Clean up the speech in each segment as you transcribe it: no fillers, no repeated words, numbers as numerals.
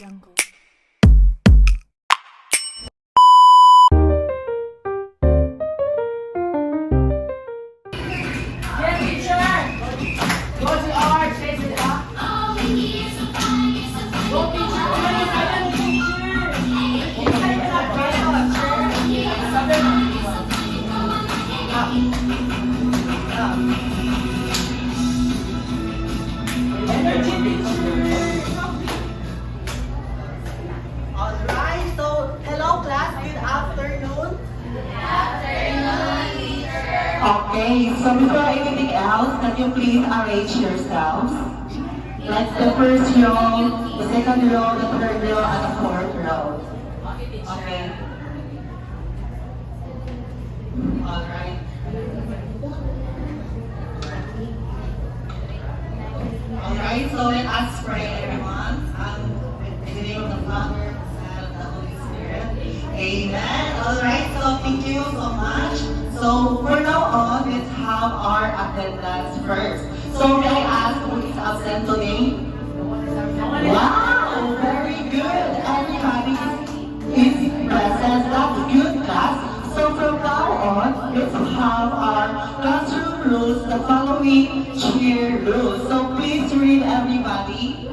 jungle. Alright, so hello class, good afternoon. Okay, so before anything else, can you please arrange yourselves? Like the first row, the second row, the third row, and the fourth row. Okay. Alright. Alright, so let us pray everyone. In the name of the Father, Son, and the Holy Spirit. Amen. Alright, so thank you so much. So for now on, let's have our attendance first. So may I ask who is absent today? Wow, very good. Everybody is present. That's good, class. So from now on, let's have our classroom rules, the following cheer rules. So please read everybody.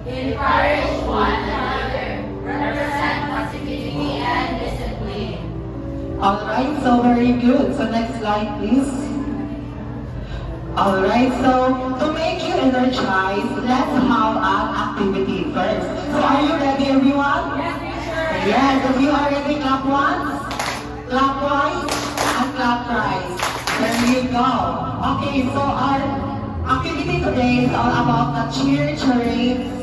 Encourage one another, represent positivity and discipline. Alright, so very good. So next slide, please. Alright, so to make you energized, let's have an activity first. So are you ready, everyone? Yes, teacher. Yes, if you are ready, clap once, clap twice, and clap thrice. There you go. Okay, so our activity today is all about the cheer charades,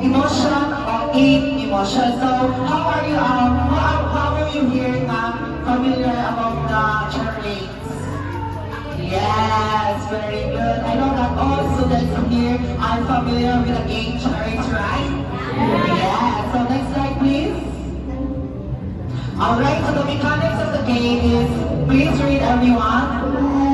emotion or in emotion. So how are you? How are you here? Familiar about the charades? Yes, very good. I know that all students here are familiar with the game charades, right? Yeah. So next slide, please. All right. So the mechanics of the game is, please read everyone.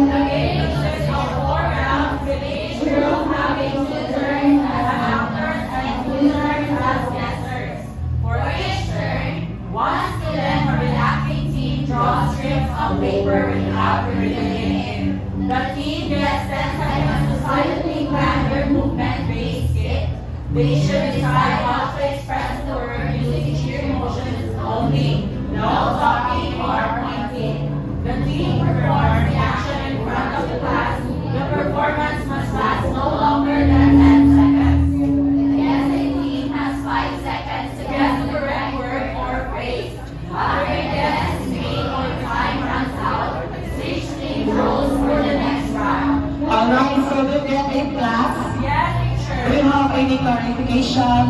The game consists of 4 rounds, with each group having 2 turns as actors and 2 turns as guessers. For each turn, one student from the acting team draws strips of paper without written in. The team gets 10 seconds to silently plan their movement-based skit. They should decide how to express the word using sheer emotions only, no talking or pointing. The team performs the action in front of the class. The performance must last no longer than 10 seconds. The guessing team has 5 seconds to guess the correct word or phrase. After a guess is made or time runs out, each team rolls for the next round. All right. So do you get it, class? Yes, Do you teacher. have any clarification,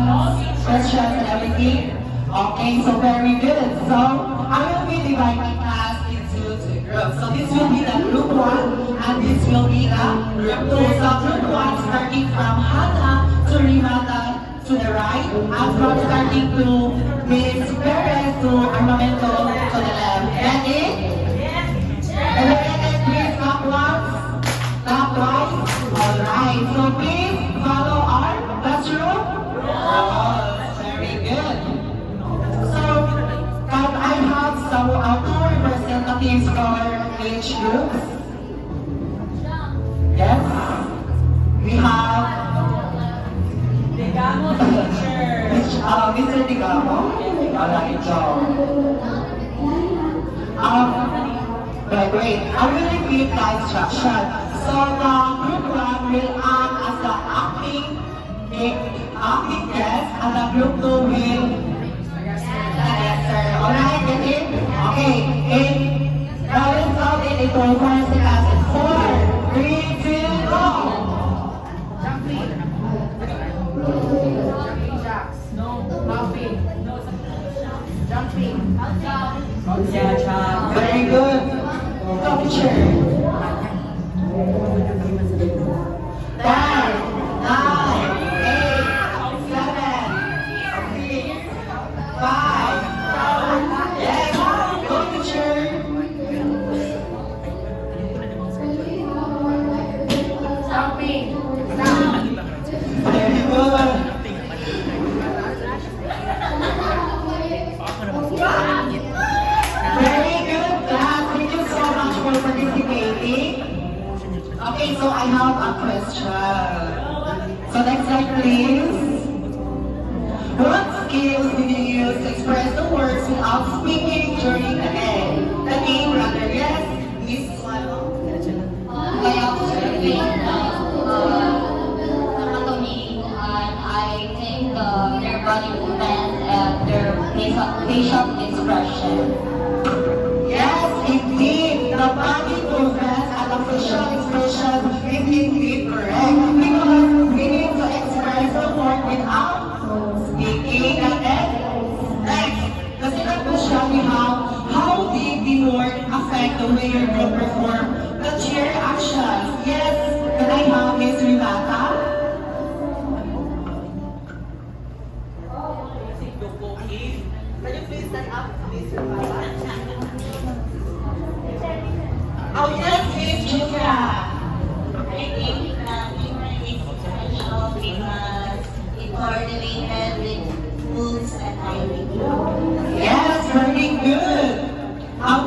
questions, and everything? Okay. So very good. So I will be dividing class into 2 groups. So this will be the group 1, and this will be the group 2. So group 1 starting from Hannah to Rimata to the right, and from starting to Miss Perez to Armamento to the left. Ready? Everyone, please clap once, clap twice. All right. So please follow our classroom rules. Very good. So I have some 2 representatives for each group. Yes. We have Digamo teacher. Mr. Digamo. Alright, so. Wait. I will repeat the instruction. So the group 1 will act as the acting guest, and the group 2 will answer. Alright, get it? Okay. Now let's count it into 4 seconds. 4, 3, 2, go! Very good. Go, teacher. 10, 9, 8, 7, 6, 5, 4, yes, go, teacher. so I have a question. So next slide, please. What skills did you use to express the words without speaking during the day? The name, rather, yes, Miss Swallow. I think their body movement and their facial expression. Yes, indeed. The body movement and the facial expression is indeed correct. Because we need to express the word without speaking. And then, next, the second question we have, how did the word affect the way your group perform the cheer actions? Yes, can I have Miss Renata? Can you please stand up, Miss Renata? Oh, yes, Miss Julia. I think that we were expression because it coordinated with moves and timing. Yes, very good.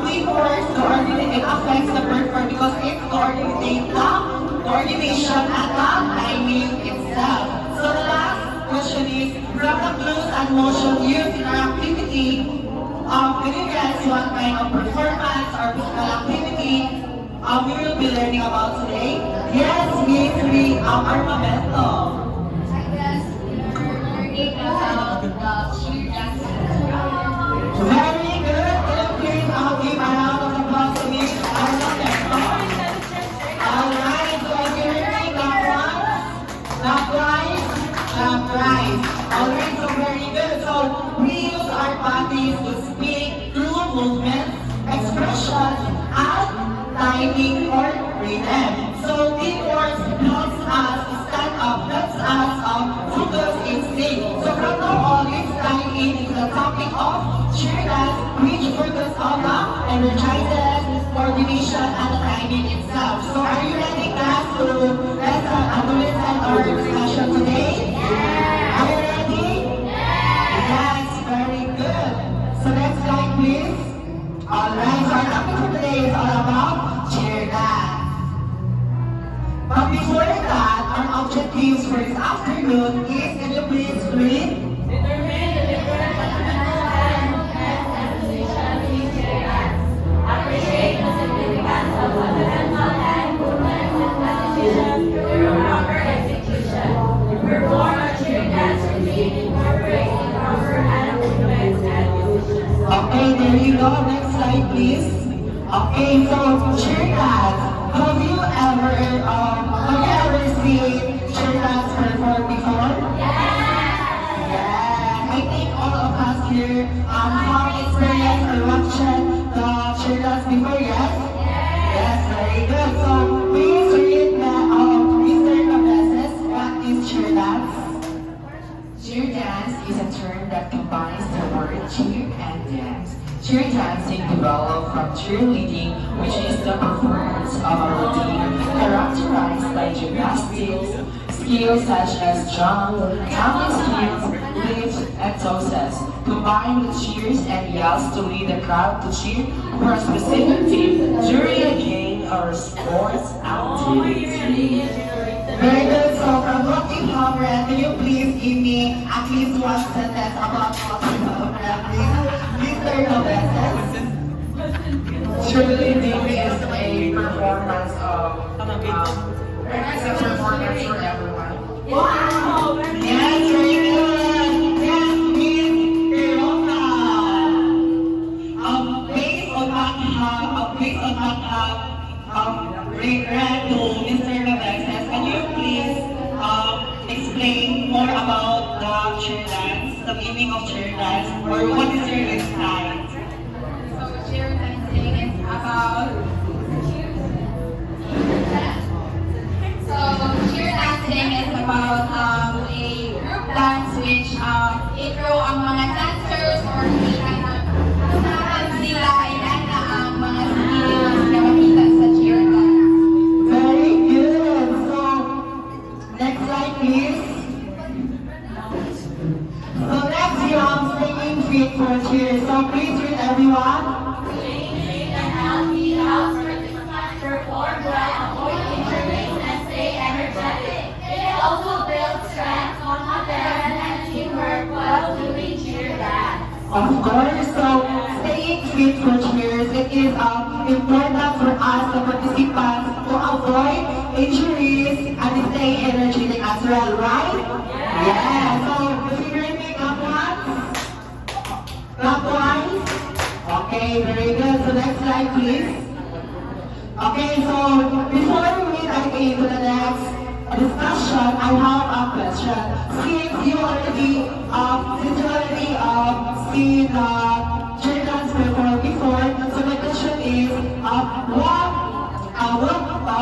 We force coordinate, it affects the performance because it coordinates the coordination and the timing itself. So the last question is, from the clues and motion used in our activity, can you guess what kind of performance or physical activity we will be learning about today? Yes, Miss Armamento. I guess we're learning about the cheer dancing. Very good. Please, give a round of applause to Miss Armamento. Alright, so you're learning the prize. Alright, so very good. So we use our bodies to speak through movements, expressions, and timing or rhythm. So teamwork helps us stand up, helps us focus in sync. So from now on, let's dive into the topic of cheer dance, which focus on the energizes, coordination, and the timing itself. So are you ready, class, to listen our discussion today? Are you ready? Yes, very good. So next slide, please. Alright, so our topic for today is all about cheer dance. But before that, our objectives for this afternoon is, can you please read? Determine the different fundamental movements and positions in cheer dance. Appreciate the significance of fundamental hand movements and positions through proper execution. Perform a cheer dance routine incorporating proper hand movements and positions. Okay, there you go. Next slide, please. Okay, so cheer dance. Have you ever seen cheer dance perform before? Yeah, I think all of us here have experienced or watched the cheer dance before, yes? Yes, very good. So please read Mr. Cabezas, what is cheer dance? Cheer dance is a term that combines the word cheer and dance. Cheer dancing developed from cheerleading, which is the performance of a routine characterized by gymnastics, skills such as jump, counting skills, lifts, and tosses, combined with cheers and yells to lead the crowd to cheer for a specific team during a game or sports activity. Very good. So from what you have read, can you please give me at least one sentence about what you have read, please? Mr. Cabezas. Cheerleading is a performance it's a performance for everyone. Wow! Yes, very good. Yes, Miss Irona. Based on what read to Mr. Cabezas, can you please explain more about the cheer dance, the meaning of cheer dance, or what is your insight? So cheer dancing is about a group dance which intro ang mga dancers or kasama sila ilana ang mga skills na makita sa cheer dance. Very good. So, next slide, please. So next you have singing feet for cheer. So please read everyone. Playing fit and healthy helps participants perform well, avoid injuries, and also build strength, confidence, and teamwork while doing cheer dance. Of course, so staying fit for cheers, it is important for us, the participants, to avoid injuries and stay energetic as well, right? Yeah. So, favorite makeup ones? Clockwise? Okay, very good. So next slide, please. Okay, so before we dive into the next discussion, I have a question. Since you already seen the children's perform before, so my question is, what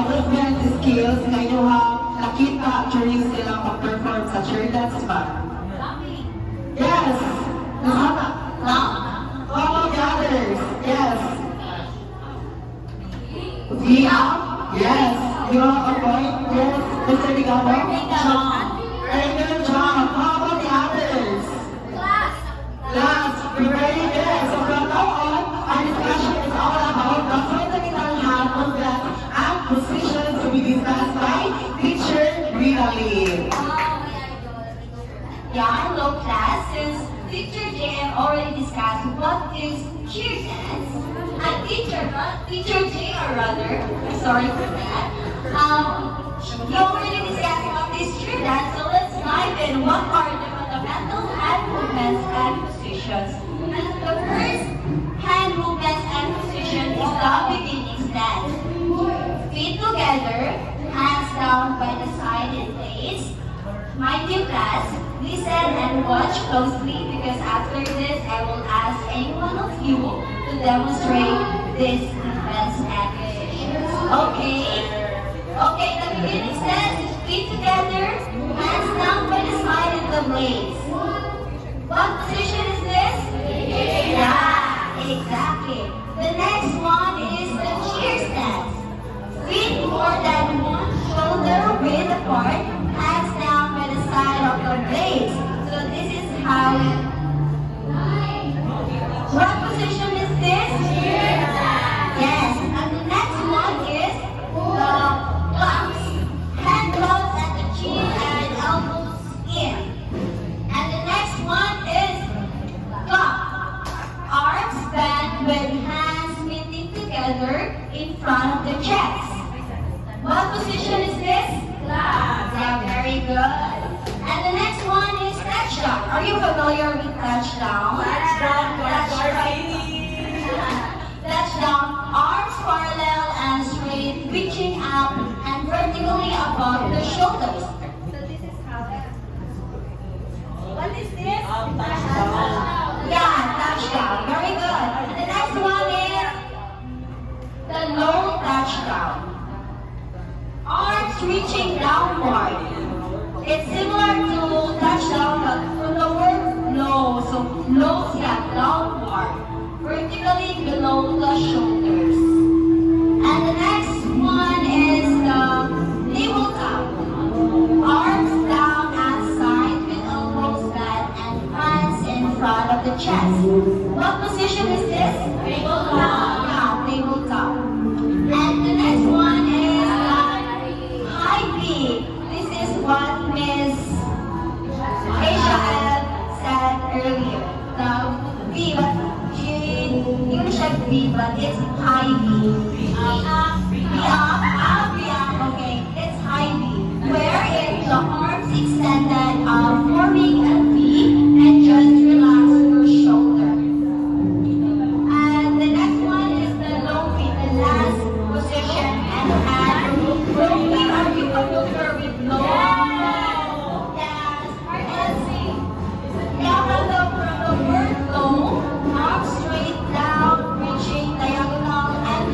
movement skills na inyo nakita during silang mag-perform sa children's band? Yes. Nakata. How about the others? Yes. Via? Yes. You have a point? Yes. Mr. Ligamo? Very good job. How about the others? Class. Very good. So from now on, our discussion is all about the fundamental hand movement and positions to be discussed by teacher Rita Lee. Yeah, hello class. Since Teacher JM already discussed what is cheer dance, and Teacher JR rather, sorry for that, he already discussed what is cheer dance, so let's dive in. What are the fundamental hand movements and positions? And the first hand movements and position is the beginning stance. Feet together, hands down by the side and face. My dear class, listen and watch closely because after this I will ask any one of you to demonstrate these movements and positions. Okay? Okay, the beginning stance is feet together, hands down by the side and the blades. What position is this? Yeah, exactly. The next one is the cheer stance. Feet more than one shoulder width apart, hands down by the side of the blades. So this is how. What position is this? Yes. And the next one is the claps. Hand close at the chin and elbows in. And the next one is clap. Arms bent with hands meeting together in front of the chest. What position is this? Yeah, very good. And the next one is touchdown. Are you familiar with touchdown? Touchdown. Arms parallel and straight, reaching up and vertically above the shoulders. So this is how. What is this? Yeah, touchdown. Very good. And the next one is the low touchdown. Arms reaching downward. It's similar to touchdown, but from the word low. So low, yeah, downward. Vertically below the shoulders. And the next one is the tabletop. Arms down at side with elbows bent and hands in front of the chest. What position is this? Tabletop. Yeah, tabletop. And the next one is high V. This is what Miss Asia said earlier. The V, but she used V, but it's high V. V up, okay. It's high V. Wherein the arms extended forming a V and just relax your shoulder. And the next one is the low V, the last position and low V. Are you familiar with low? Yes. Let's see. Yeah, from the word low, arms straight down, reaching diagonal and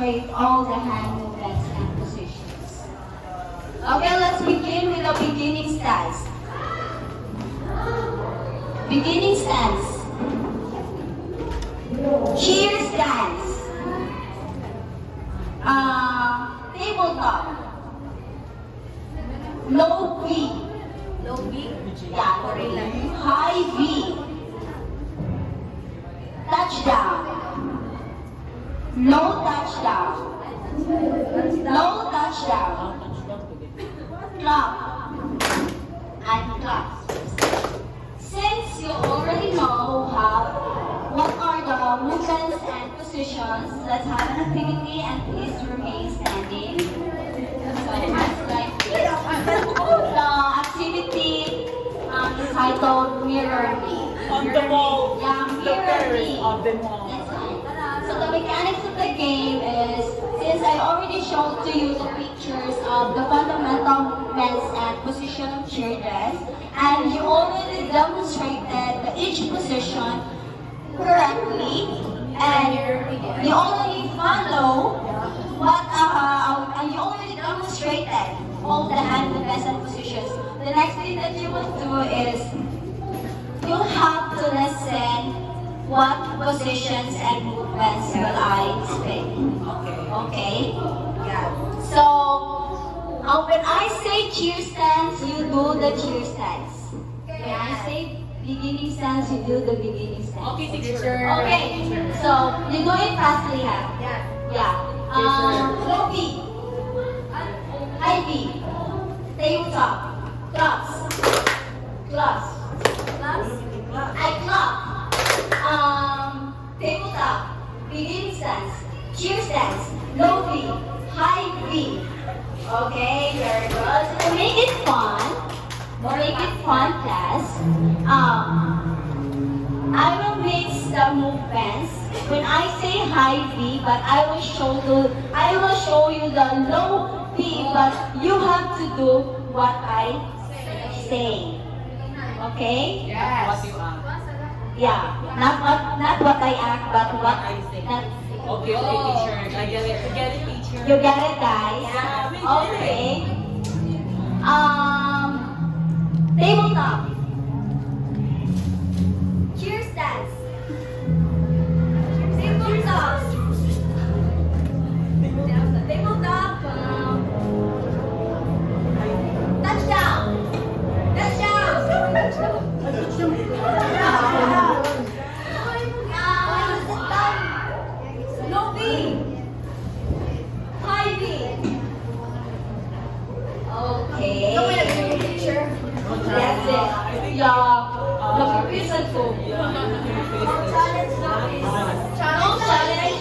demonstrate all the hand movements and positions. Okay, let's begin with the beginning stance. Beginning stance. Cheer stance. Tabletop. Low V. Low V. Yeah, high V. Touchdown. Low touchdown. Low touchdown. Clap. And clap. Since you already know what are the movements and positions, let's have an activity and please remain standing. So it's like this. The activity entitled Mirror Me. On the wall. Yeah, Mirror Me. On the wall. That's right. So the mechanics of the game is, since I already showed to you the pictures of the fundamental movements and position of cheer dress, and you already demonstrated each position correctly, and you already follow and you already demonstrated all the hand movements and positions. The next thing that you will do is you have to listen what positions and movements will I explain. Okay? Yeah. So, when I say cheer stance, you do the cheer stance. When I say beginning stance, you do the beginning stance. Okay, teacher. Okay, so you do it fastly, ha? Yeah. Low V. High V. Tabletop. Claps. Claps. I clap. Tabletop. Beginning stance. Cheer stance. Low V. High V. Okay, very good. So to make it fun, class, I will mix the movements. When I say high V, but I will show you the low V, but you have to do what I say. Okay? Yes. What you are. Yeah. Not what I act, but what I say. not, Okay, teacher. I get it. You get it, teacher. you get it, guys? Yeah, we get Okay. Tabletop. Cheer stance. Tabletop. Tabletop. Touchdown. Low V. High V. Okay. That's it. Yeah. The confusion ko. No challenge.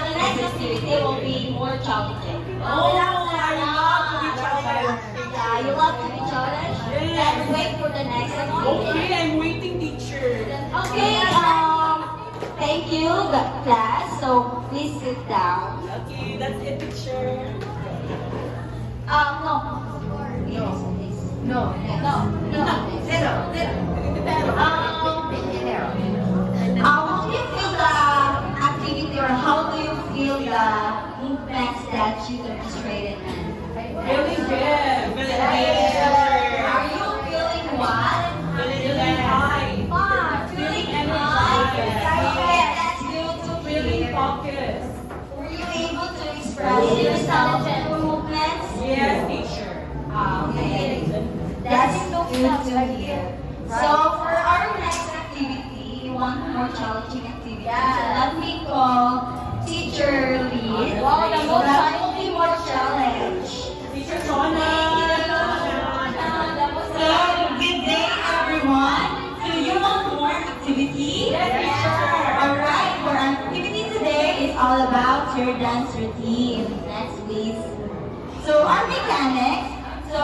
The next activity will be more challenging. Yeah, you love to be challenged? Let's wait for the next activity. Okay, I'm waiting, teacher. Okay, thank you, the class. So please sit down. Okay, that's it, teacher. No. Yes, please. No. Zero. How do you feel the activity, or how do you feel the movements that you demonstrated? Really good. Are you feeling what? Feeling high. Feeling high? Okay, that's good to Feeling hear. focused. Were you able to express yourself through movements? Yes, teacher. Okay. That's good to hear. So for our next activity, we want more challenging activity. So let me call teacher lead. Wow, the So most that will be more challenge. Teacher Chona. So good day everyone. Do you want more activity? Yes, teacher. Alright, for our activity today is all about your dance routine. Next please. So our mechanics. So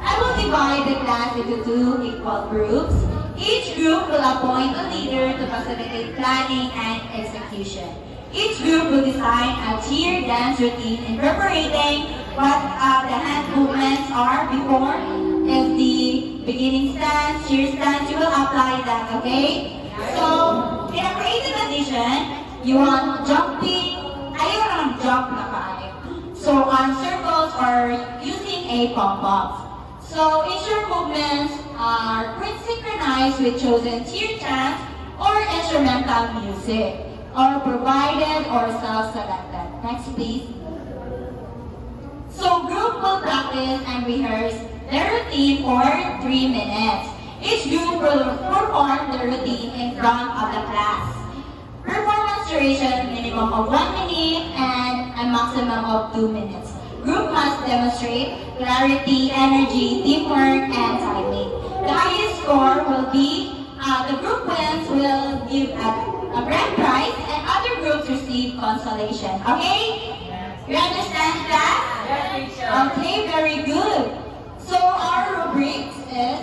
I will divide the class into 2 equal groups. Each group will appoint a leader to facilitate planning and execution. Each group will design a cheer dance routine incorporating what the hand movements are before. If the beginning stance, cheer stance, you will apply that, okay? So, in a creative addition, you want jumping, ayaw lang jump na kaayo. So on circles or using a pom-poms. So each your movements are synchronized with chosen cheer chants or instrumental music, or provided or self-selected. Next, please. So group will practice and rehearse their routine for 3 minutes. Each group will perform the routine in front of the class. Performance duration minimum of 1 minute and a maximum of 2 minutes. Group must demonstrate clarity, energy, teamwork, and timing. The highest score will be, the group wins will give a grand prize and other groups receive consolation. Okay? You understand that? Okay, very good. So our rubrics is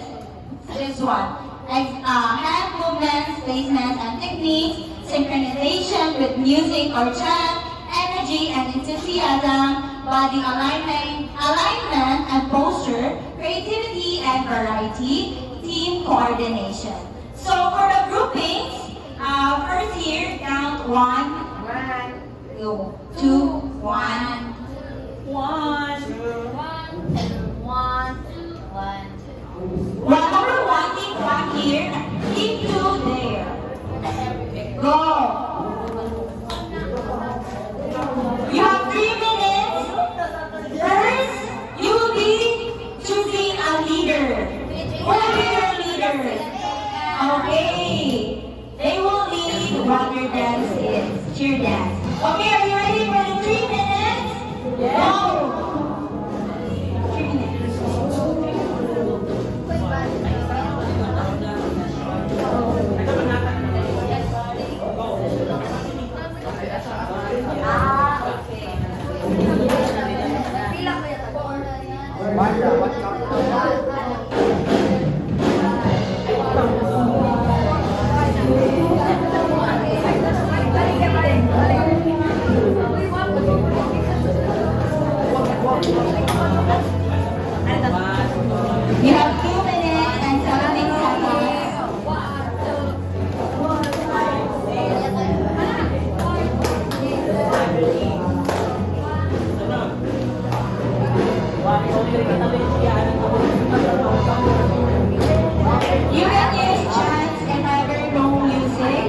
this one. Hand movements, placements, and techniques, synchronization with music or chant, energy and enthusiasm, body alignment and posture, creativity and variety, team coordination. So for the groupings, first here, count 1, 2, 1. 1, number 1, team 1 here, team 2 there. Go! You have 3 minutes. First, you will be choosing a leader. Who will be your leaders? Okay. They will lead what your dance is. Cheer dance. Okay, are you ready for the 3 minutes? Go! 3 minutes. You have 2 minutes and 17 seconds. You can use chants and never know music.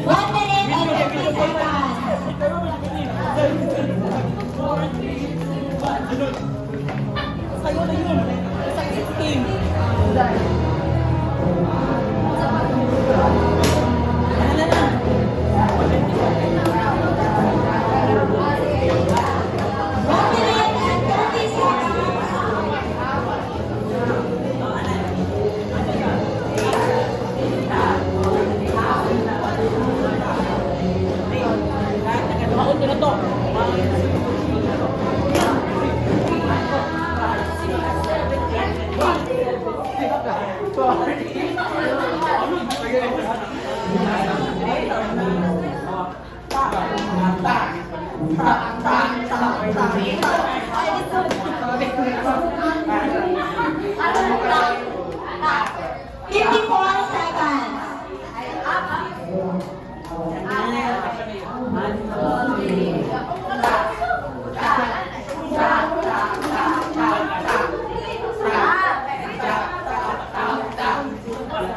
1 minute and 30 seconds.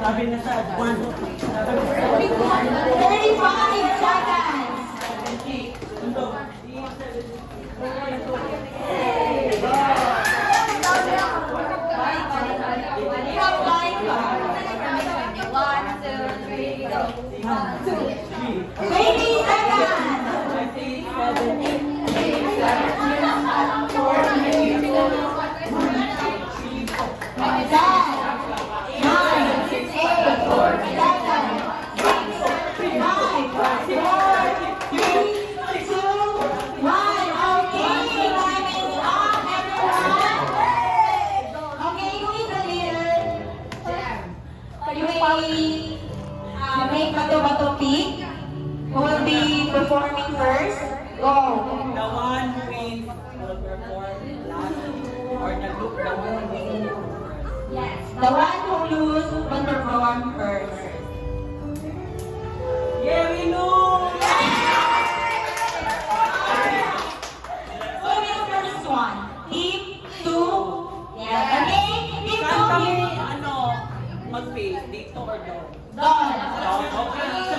Sabi na sa 35 seconds. Make Bato-Bato Peak, who will be performing first. Go! The one who wins will perform last, or the group that will win. Yes. The one who lose will perform first. Yeah, we know. Who will first one? Team 2. Yeah, okay. Team 2 Saan kami, here. mag-face? Dito or doon? Don. Okay. Team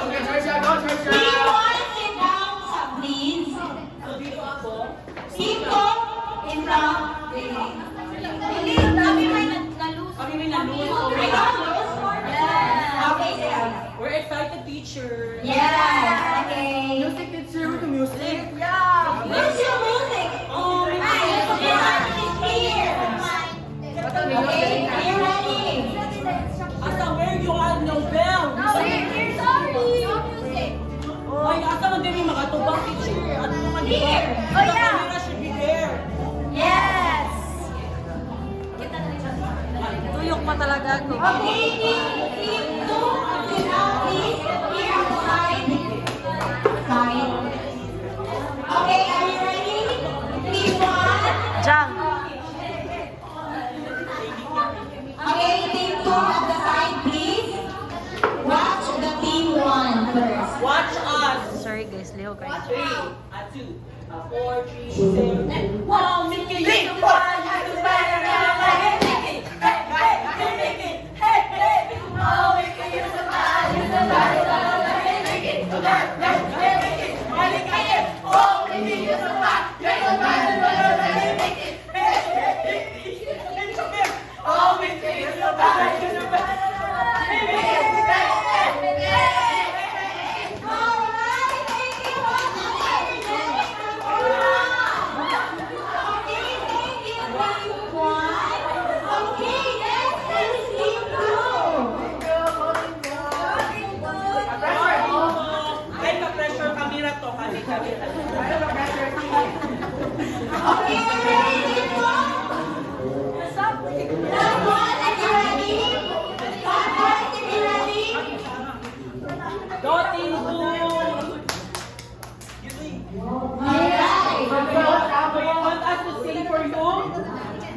1, sit down, please. So dito ako. Team 2, in front. Kami may nalulog. Okay, sir. We're excited, teacher. Yeah, okay. Music teacher with the music. Where's your music? Oh, my Here. Okay, are you ready? Asa, where you are, no bell? Ay, asa man din yung makatubang, teacher? Ano naman yun? Here. The camera should be there. Yes. Tuyok pa talaga ako. Okay, team 2, sit down, please. Here on the side. Side. Okay, are you ready? Team 1. Jang. Okay, team 2 at the side, please. Watch the team 1 first. Watch us. Sorry guys, liho kayo. 3, 2, 4, 3, 7. Wow, Mickey, you fire, you better than Mickey. Hey, hey, hey, Mickey. Hey, hey. Oh, Mickey, you survive, you survive, Mickey. Hey, hey, hey, Mickey. Mickey, oh, Mickey, you survive, you survive, Mickey. Hey, hey, hey, oh, Mickey, you survive, you survive. Hey, Mickey, hey, hey, hey. Alright, thank you. Okay, thank you, team 1. Okay, next is team 2. Ay, ka-pressure camera to. Kami. Okay, are you ready, team 2? That one, are you ready? That one, are you ready? Go, team 2. Alright. You want us to sing for you?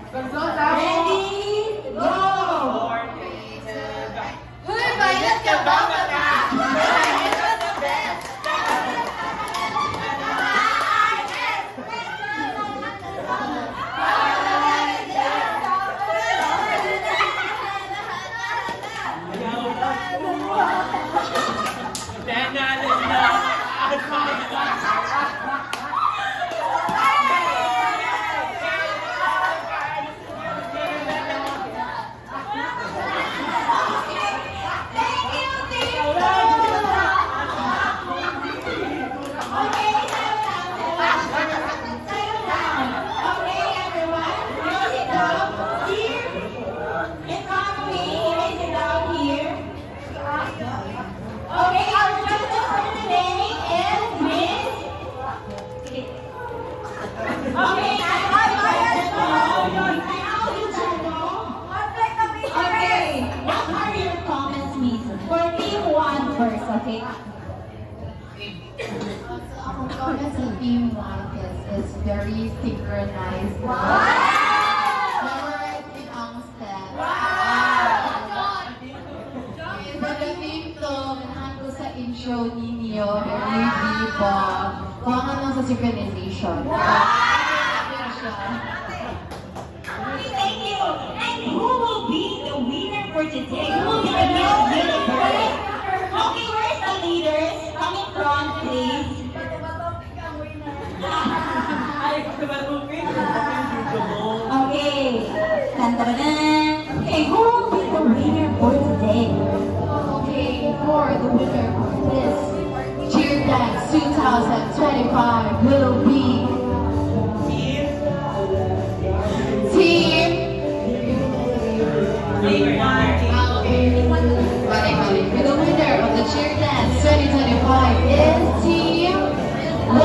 Ready? Go! Hoy, bayad ka ba? Thank you, team 2. Okay, settle down. Okay, everyone, sit down here. In front of me, sit down here. Okay, our judges for today is Miss. Okay, Okay, what are your comments, Miss? For team 1 first, okay? Ang comment sa team 1 is very synchronized. Memorized ang step. Sa team 2, ganahan ko sa intro ninyo, very deep. Kung ano sa synchronization. Thank you. And who will be the winner for today? Who will be the Miss Universe? Okay, where's the leaders? Come in front, please. Ay, kumalupin. Okay. Dun-dun-dun. Okay, who will be the winner for today? Okay, for the winner of this Cheer Dance 2025 will be Team. The winner of the Cheer Dance 2025 is Team 1.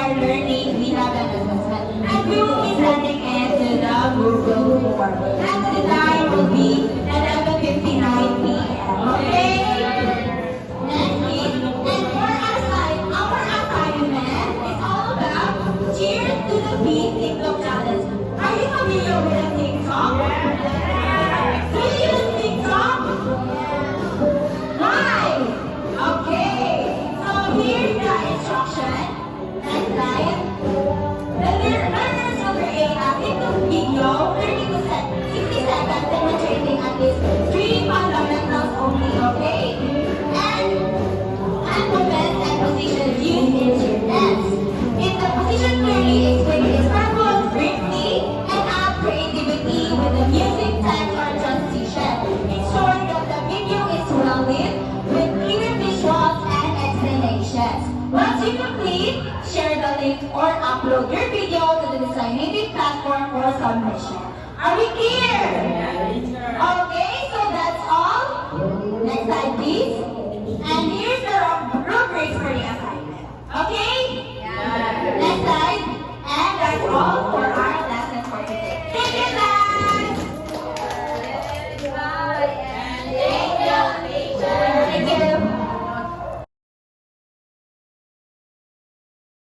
are learning, we have an assessment. And we will be sending it to the Google form. And the time will be 11:59 p.m. Okay? Next is, and for our assignment is all about Cheers to the Beat TikTok challenge. Are you familiar with the TikTok? Do you use TikTok? Why? Okay. So here's the instruction. Next slide. The learners will create a TikTok video 30 to 60 seconds demonstrating at least 3 fundamentals only, okay? And movements and positions used in cheer dance. If the position clearly explain its purpose briefly and add creativity with the music, text, or transition. Ensure that the video is well lit with clear visuals and explanations. Once you complete, share the link or upload your video to the designated platform for submission. Are we clear? Okay, so that's all. Next slide, please.